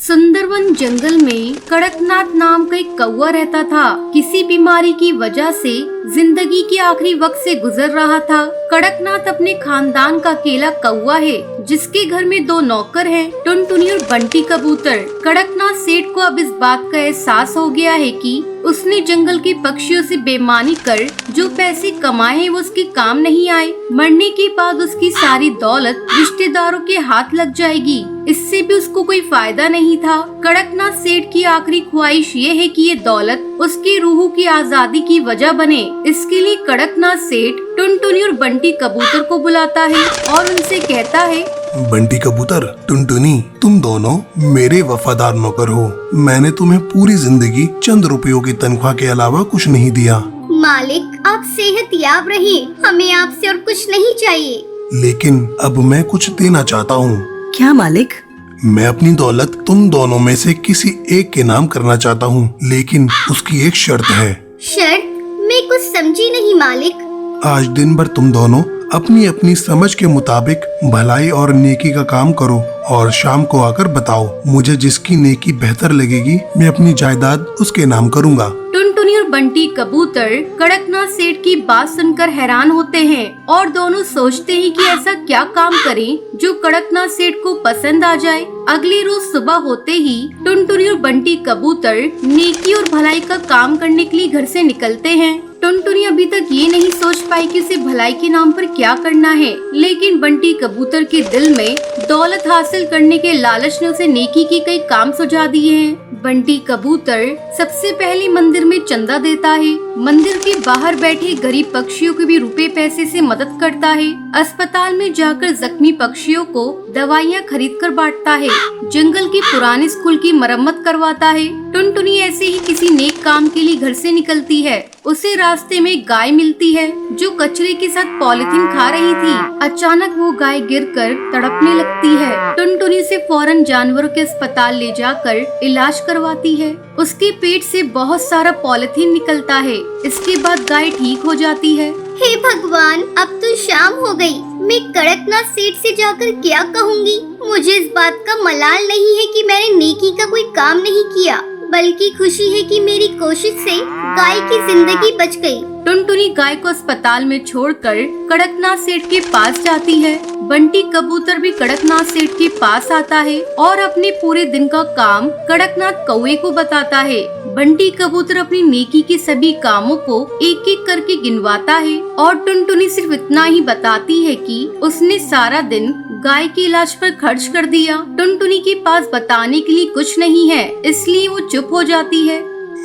सुंदरवन जंगल में कड़कनाथ नाम का एक कौवा रहता था। किसी बीमारी की वजह से जिंदगी के आखिरी वक्त से गुजर रहा था। कड़कनाथ अपने खानदान का अकेला कौवा है, जिसके घर में 2 नौकर हैं, टुनटुनी और बंटी कबूतर। कड़कनाथ सेठ को अब इस बात का एहसास हो गया है कि उसने जंगल के पक्षियों से बेईमानी कर जो पैसे कमाए हैं वो उसके काम नहीं आए। मरने के बाद उसकी सारी दौलत रिश्तेदारों के हाथ लग जाएगी। इससे भी उसको कोई फायदा नहीं था। कड़कनाथ सेठ की आखिरी ख्वाहिश ये है कि ये दौलत उसकी रूह की आजादी की वजह बने। इसके लिए कड़कनाथ सेठ टुनटुनी और बंटी कबूतर को बुलाता है और उनसे कहता है, बंटी कबूतर, टुनटुनी, तुम दोनों मेरे वफादार नौकर हो। मैंने तुम्हें पूरी जिंदगी चंद रुपयों की तनख्वाह के अलावा कुछ नहीं दिया। मालिक, आप सेहतयाब रहिए, हमें आपसे और कुछ नहीं चाहिए। लेकिन अब मैं कुछ देना चाहता हूँ। क्या मालिक? मैं अपनी दौलत तुम दोनों में से किसी एक के नाम करना चाहता हूँ, लेकिन उसकी एक शर्त है। शर्त? मैं कुछ समझी नहीं मालिक। आज दिन भर तुम दोनों अपनी अपनी समझ के मुताबिक भलाई और नेकी का काम करो और शाम को आकर बताओ। मुझे जिसकी नेकी बेहतर लगेगी मैं अपनी जायदाद उसके नाम करूँगा। टुनटुनी और बंटी कबूतर कड़कनाथ सेठ की बात सुनकर हैरान होते हैं और दोनों सोचते हैं कि ऐसा क्या काम करें जो कड़कनाथ सेठ को पसंद आ जाए। अगली रोज सुबह होते ही टुनटुनी और बंटी कबूतर नेकी और भलाई का काम करने के लिए घर से निकलते हैं। टुनटुनी अभी तक ये नहीं सोच पाई कि उसे भलाई के नाम पर क्या करना है, लेकिन बंटी कबूतर के दिल में दौलत हासिल करने के लालच ने उसे नेकी के कई काम सुझा दिए हैं। बंटी कबूतर सबसे पहले मंदिर में चंदा देता है, मंदिर के बाहर बैठे गरीब पक्षियों की भी रुपए पैसे से मदद करता है, अस्पताल में जाकर जख्मी पक्षियों को दवाइयाँ खरीद कर बांटता है, जंगल के पुराने स्कूल की मरम्मत करवाता है। टुनटुनी ऐसे ही किसी नेक काम के लिए घर से निकलती है। उसे रास्ते में गाय मिलती है जो कचरे के साथ पॉलिथीन खा रही थी। अचानक वो गाय गिरकर तड़पने लगती है। टुनटुनी उसे फौरन जानवरों के अस्पताल ले जाकर इलाज करवाती है। उसके पेट से बहुत सारा पॉलिथीन निकलता है। इसके बाद गाय ठीक हो जाती है। हे भगवान, अब तो शाम हो गई। मैं कड़कनाथ सेठ से जाकर क्या कहूँगी? मुझे इस बात का मलाल नहीं है कि मैंने नेकी का कोई काम नहीं किया, बल्कि खुशी है कि मेरी कोशिश से गाय की जिंदगी बच गई। टुनटुनी गाय को अस्पताल में छोड़कर कड़कनाथ सेठ के पास जाती है। बंटी कबूतर भी कड़कनाथ सेठ के पास आता है और अपने पूरे दिन का काम कड़कनाथ कौवे को बताता है। बंटी कबूतर अपनी नेकी के सभी कामों को एक एक करके गिनवाता है और टुनटुनी सिर्फ इतना ही बताती है कि उसने सारा दिन गाय के इलाज पर खर्च कर दिया। टुनटुनी के पास बताने के लिए कुछ नहीं है, इसलिए वो चुप हो जाती है।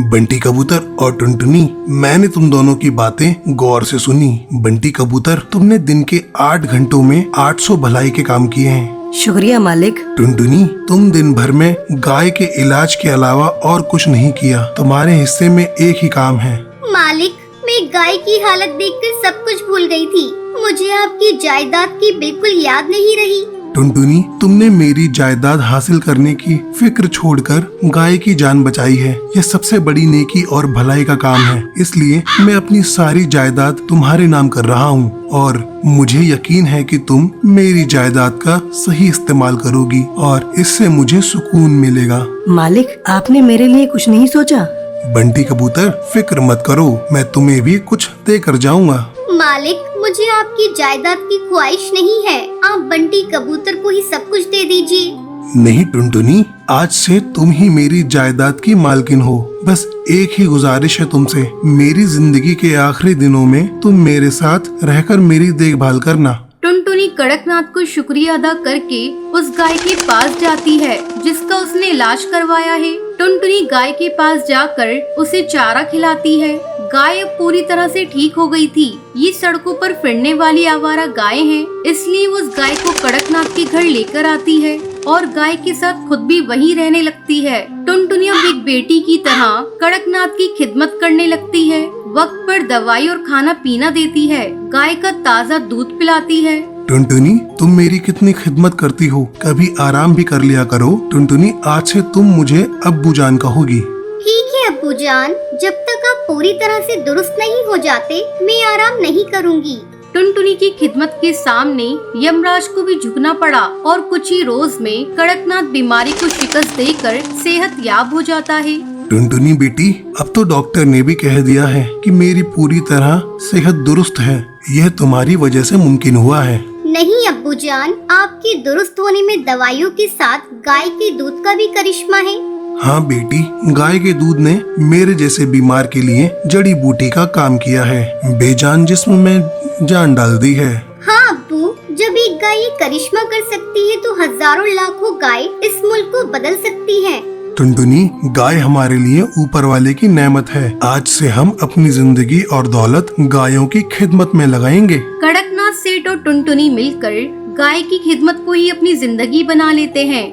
बंटी कबूतर और टुनटुनी, मैंने तुम दोनों की बातें गौर से सुनी। बंटी कबूतर, तुमने दिन के 8 घंटों में 800 भलाई के काम किए हैं। शुक्रिया मालिक। टुनटुनी, तुम दिन भर में गाय के इलाज के अलावा और कुछ नहीं किया। तुम्हारे हिस्से में एक ही काम है। मालिक, मैं गाय की हालत देखकर सब कुछ भूल गई थी। मुझे आपकी जायदाद की बिल्कुल याद नहीं रही। टुनटुनी, तुमने मेरी जायदाद हासिल करने की फिक्र छोड़कर गाय की जान बचाई है। यह सबसे बड़ी नेकी और भलाई का काम है, इसलिए मैं अपनी सारी जायदाद तुम्हारे नाम कर रहा हूँ और मुझे यकीन है कि तुम मेरी जायदाद का सही इस्तेमाल करोगी और इससे मुझे सुकून मिलेगा। मालिक, आपने मेरे लिए कुछ नहीं सोचा? बंटी कबूतर, फिक्र मत करो, मैं तुम्हें भी कुछ दे कर जाऊँगा। मालिक, मुझे आपकी जायदाद की ख्वाहिश नहीं है। आप बंटी कबूतर को ही सब कुछ दे दीजिए। नहीं टुनटुनी, आज से तुम ही मेरी जायदाद की मालकिन हो। बस एक ही गुजारिश है तुमसे, मेरी जिंदगी के आखिरी दिनों में तुम मेरे साथ रहकर मेरी देखभाल करना। टुनटुनी कड़कनाथ को शुक्रिया अदा करके उस गाय के पास जाती है जिसका उसने इलाज करवाया है। टुनटुनी गाय के पास जाकर उसे चारा खिलाती है। गाय अब पूरी तरह से ठीक हो गई थी। ये सड़कों पर फिरने वाली आवारा गाय हैं, इसलिए वो उस गाय को कड़कनाथ के घर लेकर आती है और गाय के साथ खुद भी वहीं रहने लगती है। टुनटुनी अब एक बेटी की तरह कड़कनाथ की खिदमत करने लगती है। वक्त पर दवाई और खाना पीना देती है, गाय का ताज़ा दूध पिलाती है। टुनटुनी, तुम मेरी कितनी खिदमत करती हो, कभी आराम भी कर लिया करो। टुनटुनी, आज से तुम मुझे अब्बू जान कहोगी। ठीक है अब्बू जान, जब तक आप पूरी तरह से दुरुस्त नहीं हो जाते मैं आराम नहीं करूंगी। टुनटुनी की खिदमत के सामने यमराज को भी झुकना पड़ा और कुछ ही रोज में कड़कनाथ बीमारी को शिकस्त देकर सेहत याब हो जाता है। टुनटुनी बेटी, अब तो डॉक्टर ने भी कह दिया है कि मेरी पूरी तरह सेहत दुरुस्त है। यह तुम्हारी वजह से मुमकिन हुआ है। नहीं अब्बू जान, आपके दुरुस्त होने में दवाइयों के साथ गाय के दूध का भी करिश्मा है। हाँ बेटी, गाय के दूध ने मेरे जैसे बीमार के लिए जड़ी बूटी का काम किया है, बेजान जिस्म में जान डाल दी है। हाँ अब्बू, जब एक गाय ये करिश्मा कर सकती है तो हजारों लाखों गाय इस मुल्क को बदल सकती है। टुनटुनी, गाय हमारे लिए ऊपर वाले की नेमत है। आज से हम अपनी जिंदगी और दौलत गायों की खिदमत में लगाएंगे। कड़कनाथ सेठ और टुनटुनी मिलकर गाय की खिदमत को ही अपनी जिंदगी बना लेते हैं।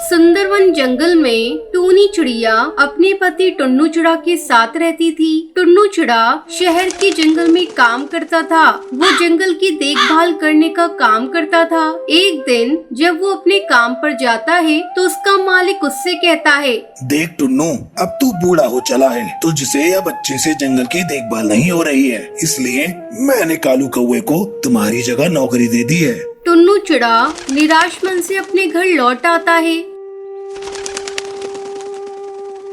सुंदरवन जंगल में टूनी चिड़िया अपने पति टुन्नू चिड़ा के साथ रहती थी। टुन्नू चिड़ा शहर के जंगल में काम करता था। वो जंगल की देखभाल करने का काम करता था। एक दिन जब वो अपने काम पर जाता है तो उसका मालिक उससे कहता है, देख टुन्नू, अब तू बूढ़ा हो चला है, तुझसे अब अच्छे से जंगल की देखभाल नहीं हो रही है, इसलिए मैंने कालू कौवे को तुम्हारी जगह नौकरी दे दी है। टुन्नू चिड़ा निराश मन से अपने घर लौट आता है।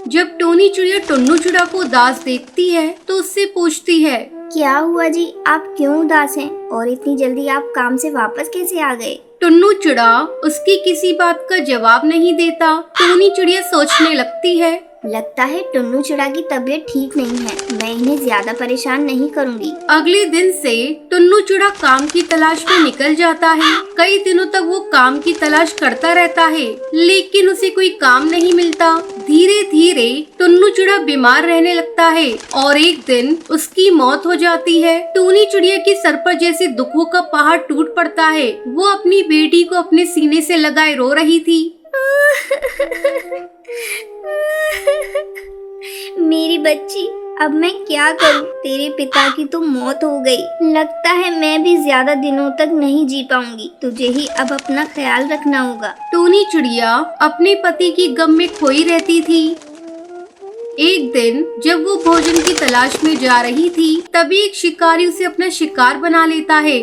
जब टोनी चिड़िया टुन्नू चिड़ा को उदास देखती है तो उससे पूछती है, क्या हुआ जी, आप क्यों उदास हैं और इतनी जल्दी आप काम से वापस कैसे आ गए? टुन्नू चिड़ा उसकी किसी बात का जवाब नहीं देता। टोनी चिड़िया सोचने लगती है, लगता है टुन्नू चिड़ा की तबीयत ठीक नहीं है, मैं इन्हें ज्यादा परेशान नहीं करूंगी। अगले दिन से टुन्नू चिड़ा काम की तलाश में निकल जाता है। कई दिनों तक वो काम की तलाश करता रहता है, लेकिन उसे कोई काम नहीं मिलता। धीरे धीरे टुन्नू चिड़ा बीमार रहने लगता है और एक दिन उसकी मौत हो जाती है। टूनी चिड़िया की सर पर जैसे दुखों का पहाड़ टूट पड़ता है। वो अपनी बेटी को अपने सीने से लगाए रो रही थी। मेरी बच्ची, अब मैं क्या करूं? तेरे पिता की तो मौत हो गई। लगता है मैं भी ज्यादा दिनों तक नहीं जी पाऊंगी। तुझे ही अब अपना ख्याल रखना होगा। टूनी चिड़िया अपने पति की गम में खोई रहती थी। एक दिन जब वो भोजन की तलाश में जा रही थी, तभी एक शिकारी उसे अपना शिकार बना लेता है।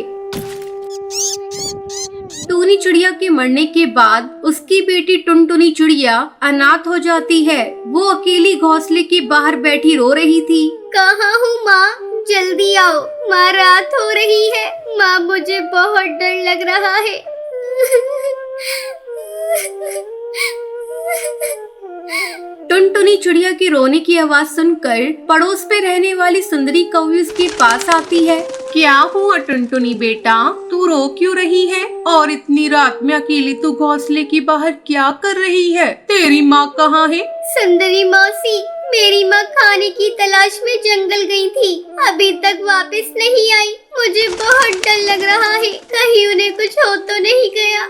टूनी चिड़िया के मरने के बाद उसकी बेटी टुनटुनी चिड़िया अनाथ हो जाती है। वो अकेली घोंसले के बाहर बैठी रो रही थी। कहाँ हूँ माँ? जल्दी आओ, माँ, रात हो रही है। माँ, मुझे बहुत डर लग रहा है। टुनटुनी चिड़िया की रोने की आवाज सुनकर पड़ोस पे रहने वाली सुंदरी कौवी उसके पास आती है। क्या हुआ टुनटुनी बेटा, तू रो क्यों रही है? और इतनी रात में अकेली तू घोंसले के बाहर क्या कर रही है? तेरी माँ कहाँ है? सुंदरी मौसी, मेरी माँ खाने की तलाश में जंगल गई थी, अभी तक वापस नहीं आई। मुझे बहुत डर लग रहा है, कहीं उन्हें कुछ हो तो नहीं गया।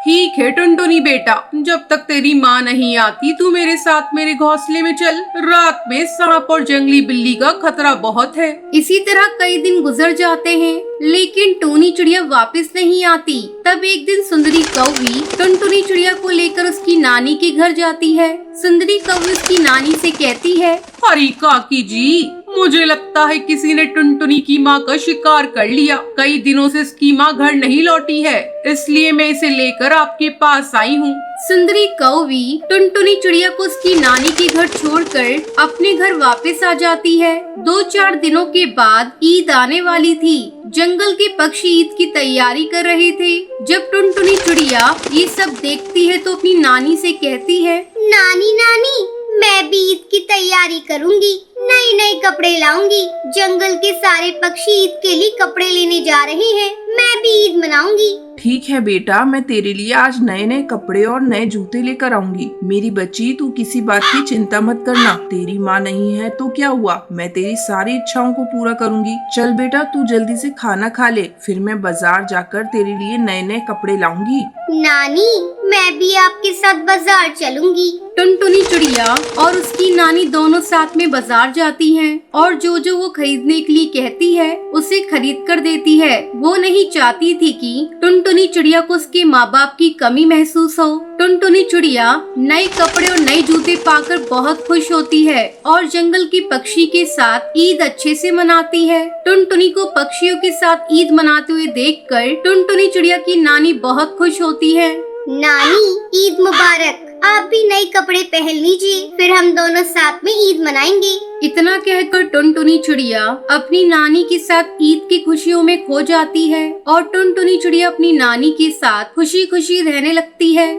ठीक है टुनटुनी बेटा, जब तक तेरी माँ नहीं आती तू मेरे साथ मेरे घोंसले में चल। रात में सांप और जंगली बिल्ली का खतरा बहुत है। इसी तरह कई दिन गुजर जाते हैं, लेकिन टूनी चिड़िया वापस नहीं आती। तब एक दिन सुंदरी कौवी टुनटुनी चिड़िया को लेकर उसकी नानी के घर जाती है। सुंदरी कौवी उसकी नानी से कहती है, अरे काकी जी, मुझे लगता है किसी ने टुनटुनी की माँ का शिकार कर लिया। कई दिनों से इसकी माँ घर नहीं लौटी है, इसलिए मैं इसे लेकर आपके पास आई हूँ। सुंदरी कौवी टुनटुनी चिड़िया को उसकी नानी के घर छोड़कर अपने घर वापस आ जाती है। 2-4 दिनों के बाद ईद आने वाली थी। जंगल के पक्षी ईद की तैयारी कर रहे थे। जब टुनटुनी चिड़िया ये सब देखती है तो अपनी नानी से कहती है, नानी नानी, मैं भी ईद की तैयारी करूंगी, नए नए कपड़े लाऊंगी। जंगल के सारे पक्षी ईद के लिए कपड़े लेने जा रहे हैं, मैं भी ईद मनाऊंगी। ठीक है बेटा, मैं तेरे लिए आज नए नए कपड़े और नए जूते लेकर आऊंगी। मेरी बच्ची, तू किसी बात की चिंता मत करना। तेरी माँ नहीं है तो क्या हुआ, मैं तेरी सारी इच्छाओं को पूरा करूंगी। चल बेटा, तू जल्दी से खाना खा ले, फिर मैं बाजार जाकर तेरे लिए नए नए कपड़े लाऊंगी। नानी, मैं भी आपके साथ बाजार चलूंगी। टुनटुनी चिड़िया और उसकी नानी दोनों साथ में बाजार जाती हैं और जो जो वो खरीदने के लिए कहती है उसे खरीद कर देती है। वो नहीं चाहती थी कि टुनटुनी चिड़िया को उसके माँ बाप की कमी महसूस हो। टुनटुनी चिड़िया नए कपड़े और नए जूते पाकर बहुत खुश होती है और जंगल के पक्षी के साथ ईद अच्छे से मनाती है। टुनटुनी को पक्षियों के साथ ईद मनाते हुए देखकर टुनटुनी चिड़िया की नानी बहुत खुश होती है। नानी, ईद मुबारक। आप भी नए कपड़े पहन लीजिए, फिर हम दोनों साथ में ईद मनाएंगे। इतना कहकर टुनटुनी चिड़िया अपनी नानी के साथ ईद की खुशियों में खो जाती है और टुनटुनी चिड़िया अपनी नानी के साथ खुशी खुशी रहने लगती है।